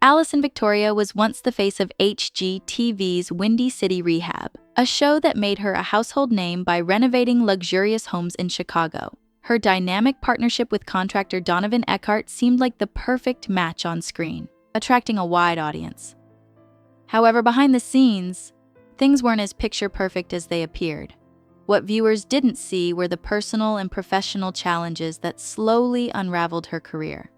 Alison Victoria was once the face of HGTV's Windy City Rehab, a show that made her a household name by renovating luxurious homes in Chicago. Her dynamic partnership with contractor Donovan Eckhart seemed like the perfect match on screen, attracting a wide audience. However, behind the scenes, things weren't as picture-perfect as they appeared. What viewers didn't see were the personal and professional challenges that slowly unraveled her career.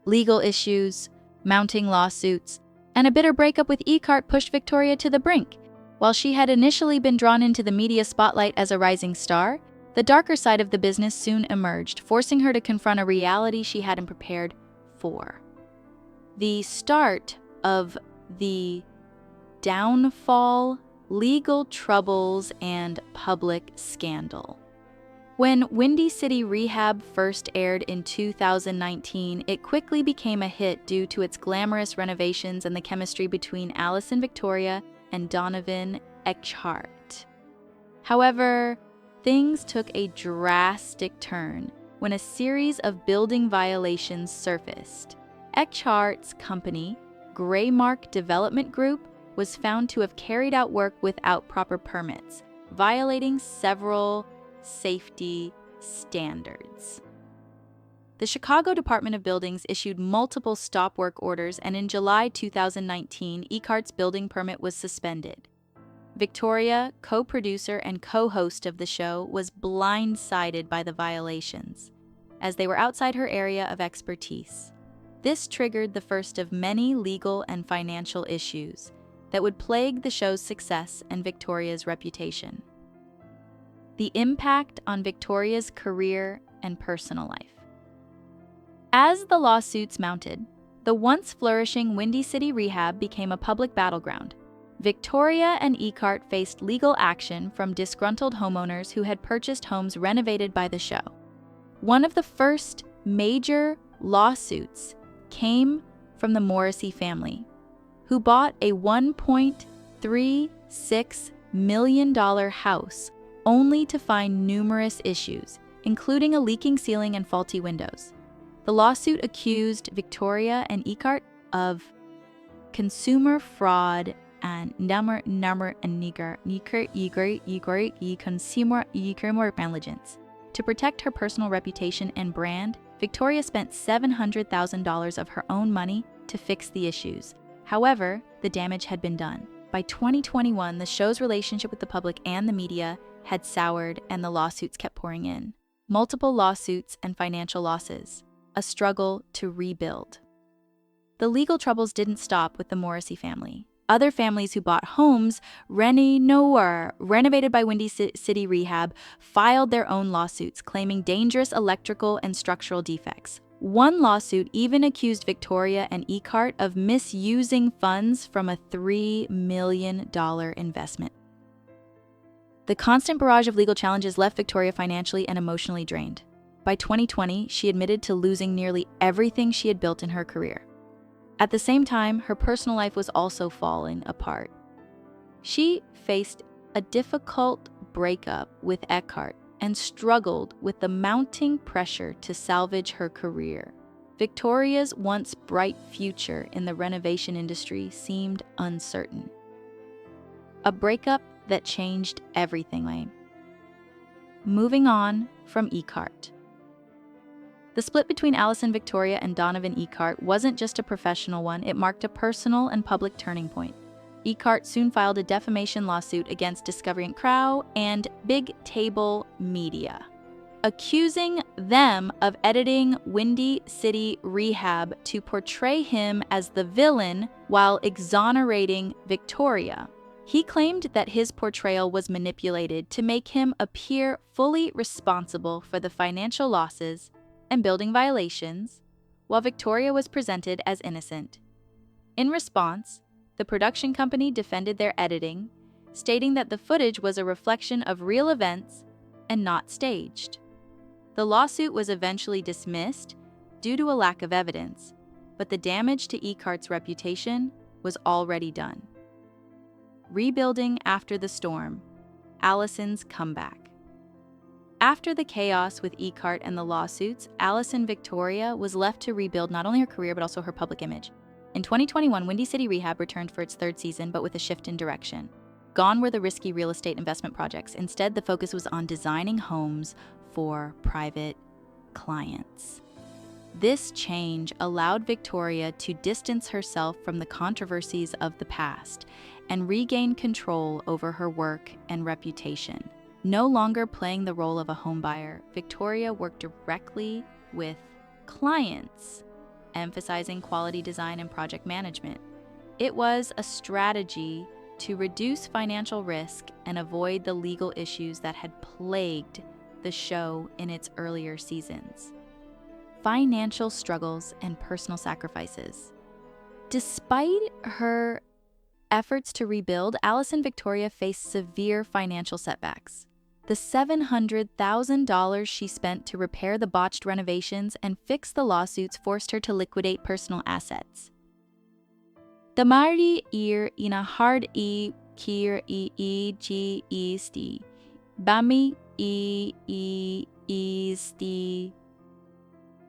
Legal issues, mounting lawsuits, and a bitter breakup with Eckhart pushed Victoria to the brink. While she had initially been drawn into the media spotlight as a rising star, the darker side of the business soon emerged, forcing her to confront a reality she hadn't prepared for. The start of the downfall, legal troubles, and public scandal. When Windy City Rehab first aired in 2019, it quickly became a hit due to its glamorous renovations and the chemistry between Alison Victoria and Donovan Eckhart. However, things took a drastic turn when a series of building violations surfaced. Eckhart's company, Graymark Development Group, was found to have carried out work without proper permits, violating several safety standards. The Chicago Department of Buildings issued multiple stop work orders, and in July 2019, Eckhart's building permit was suspended. Victoria, co-producer and co-host of the show, was blindsided by the violations, as they were outside her area of expertise. This triggered the first of many legal and financial issues that would plague the show's success and Victoria's reputation. The impact on Victoria's career and personal life. As the lawsuits mounted, the once flourishing Windy City Rehab became a public battleground. Victoria and Eckhart faced legal action from disgruntled homeowners who had purchased homes renovated by the show. One of the first major lawsuits came from the Morrissey family, who bought a $1.36 million house only to find numerous issues, including a leaking ceiling and faulty windows. The lawsuit accused Victoria and Eckhart of consumer fraud and consumer negligence. To protect her personal reputation and brand, Victoria spent $700,000 of her own money to fix the issues. However, the damage had been done. By 2021, the show's relationship with the public and the media had soured, and the lawsuits kept pouring in. Multiple lawsuits and financial losses. A struggle to rebuild. The legal troubles didn't stop with the Morrissey family. Other families who bought homes renovated by Windy City Rehab filed their own lawsuits, claiming dangerous electrical and structural defects. One lawsuit even accused Victoria and Eckhart of misusing funds from a $3 million investment. The constant barrage of legal challenges left Victoria financially and emotionally drained. By 2020, she admitted to losing nearly everything she had built in her career. At the same time, her personal life was also falling apart. She faced a difficult breakup with Eckhart and struggled with the mounting pressure to salvage her career. Victoria's once bright future in the renovation industry seemed uncertain. A breakup that changed everything. Moving on from Eckhart. The split between Alison Victoria and Donovan Eckhart wasn't just a professional one, it marked a personal and public turning point. Eckhart soon filed a defamation lawsuit against Discovery & Crow and Big Table Media, accusing them of editing Windy City Rehab to portray him as the villain while exonerating Victoria. He claimed that his portrayal was manipulated to make him appear fully responsible for the financial losses and building violations, while Victoria was presented as innocent. In response, the production company defended their editing, stating that the footage was a reflection of real events and not staged. The lawsuit was eventually dismissed due to a lack of evidence, but the damage to Eckhart's reputation was already done. Rebuilding after the storm, Alison's comeback. After the chaos with Eckhart and the lawsuits, Alison Victoria was left to rebuild not only her career but also her public image. In 2021, Windy City Rehab returned for its third season, but with a shift in direction. Gone were the risky real estate investment projects. Instead, the focus was on designing homes for private clients. This change allowed Victoria to distance herself from the controversies of the past and regain control over her work and reputation. No longer playing the role of a homebuyer, Victoria worked directly with clients, emphasizing quality design and project management. It was a strategy to reduce financial risk and avoid the legal issues that had plagued the show in its earlier seasons. Financial struggles and personal sacrifices. Despite her efforts to rebuild, Alison Victoria faced severe financial setbacks. The $700,000 she spent to repair the botched renovations and fix the lawsuits forced her to liquidate personal assets. Damari ina hard kir sti bami sti.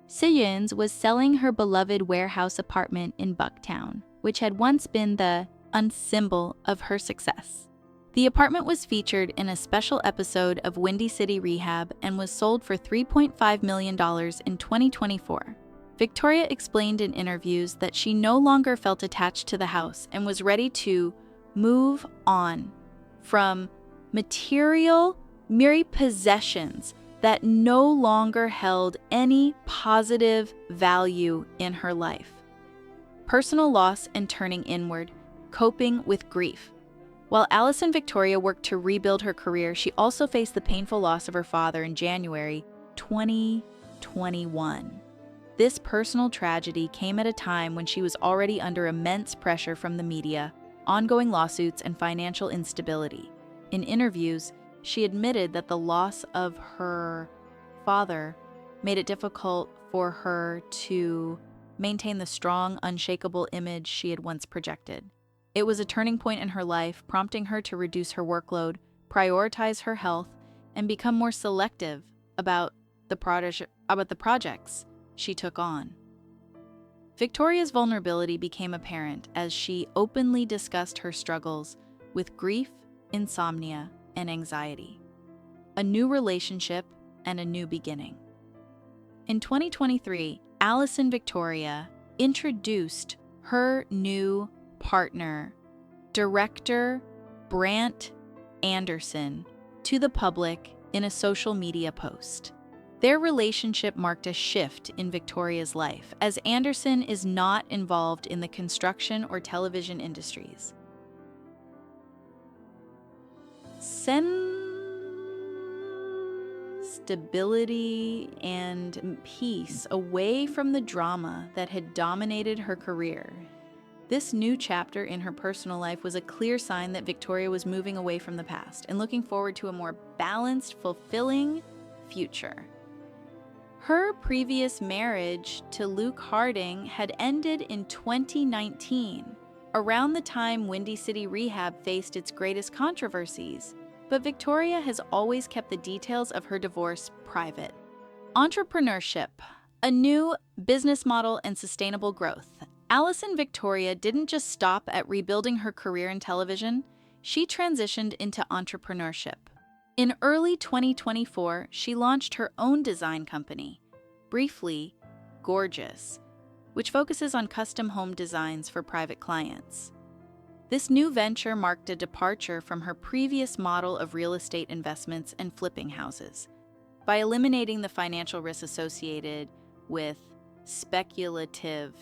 Siyens was selling her beloved warehouse apartment in Bucktown, which had once been the symbol of her success. The apartment was featured in a special episode of Windy City Rehab and was sold for $3.5 million in 2024. Victoria explained in interviews that she no longer felt attached to the house and was ready to move on from material, mere possessions that no longer held any positive value in her life. Personal loss and turning inward, coping with grief. While Alison Victoria worked to rebuild her career, she also faced the painful loss of her father in January 2021. This personal tragedy came at a time when she was already under immense pressure from the media, ongoing lawsuits, and financial instability. In interviews, she admitted that the loss of her father made it difficult for her to maintain the strong, unshakable image she had once projected. It was a turning point in her life, prompting her to reduce her workload, prioritize her health, and become more selective about the projects she took on. Victoria's vulnerability became apparent as she openly discussed her struggles with grief, insomnia, and anxiety, a new relationship, and a new beginning. In 2023, Alison Victoria introduced her new partner, director Brant Anderson, to the public in a social media post. Their relationship marked a shift in Victoria's life, as Anderson is not involved in the construction or television industries. Stability and peace away from the drama that had dominated her career. This new chapter in her personal life was a clear sign that Victoria was moving away from the past and looking forward to a more balanced, fulfilling future. Her previous marriage to Luke Harding had ended in 2019, around the time Windy City Rehab faced its greatest controversies. But Victoria has always kept the details of her divorce private. Entrepreneurship, a new business model and sustainable growth. Alison Victoria didn't just stop at rebuilding her career in television, she transitioned into entrepreneurship. In early 2024, she launched her own design company, briefly Gorgeous, which focuses on custom home designs for private clients. This new venture marked a departure from her previous model of real estate investments and flipping houses. By eliminating the financial risks associated with speculative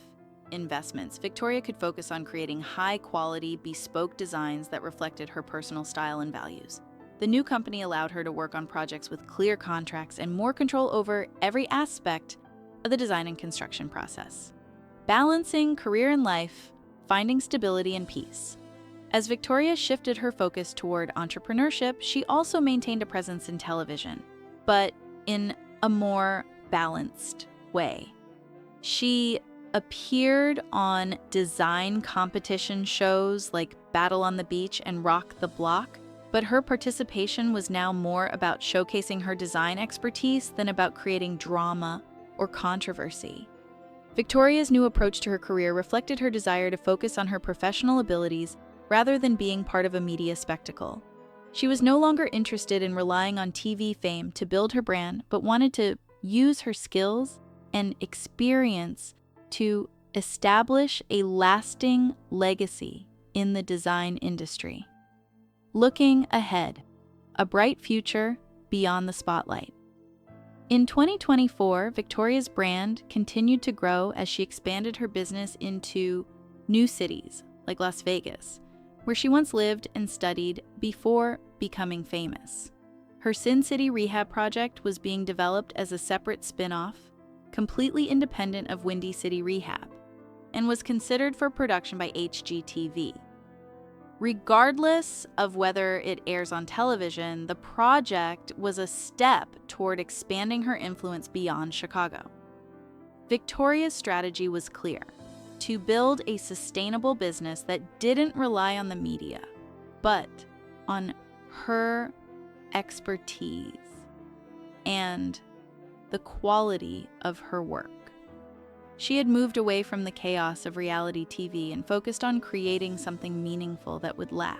investments, Victoria could focus on creating high-quality, bespoke designs that reflected her personal style and values. The new company allowed her to work on projects with clear contracts and more control over every aspect of the design and construction process. Balancing career and life, finding stability and peace. As Victoria shifted her focus toward entrepreneurship, she also maintained a presence in television, but in a more balanced way. She appeared on design competition shows like Battle on the Beach and Rock the Block, but her participation was now more about showcasing her design expertise than about creating drama or controversy. Victoria's new approach to her career reflected her desire to focus on her professional abilities rather than being part of a media spectacle. She was no longer interested in relying on TV fame to build her brand, but wanted to use her skills and experience to establish a lasting legacy in the design industry. Looking ahead, a bright future beyond the spotlight. In 2024, Victoria's brand continued to grow as she expanded her business into new cities like Las Vegas, where she once lived and studied before becoming famous. Her Sin City Rehab project was being developed as a separate spin-off, completely independent of Windy City Rehab, and was considered for production by HGTV. Regardless of whether it airs on television, the project was a step toward expanding her influence beyond Chicago. Victoria's strategy was clear: to build a sustainable business that didn't rely on the media, but on her expertise and the quality of her work. She had moved away from the chaos of reality TV and focused on creating something meaningful that would last.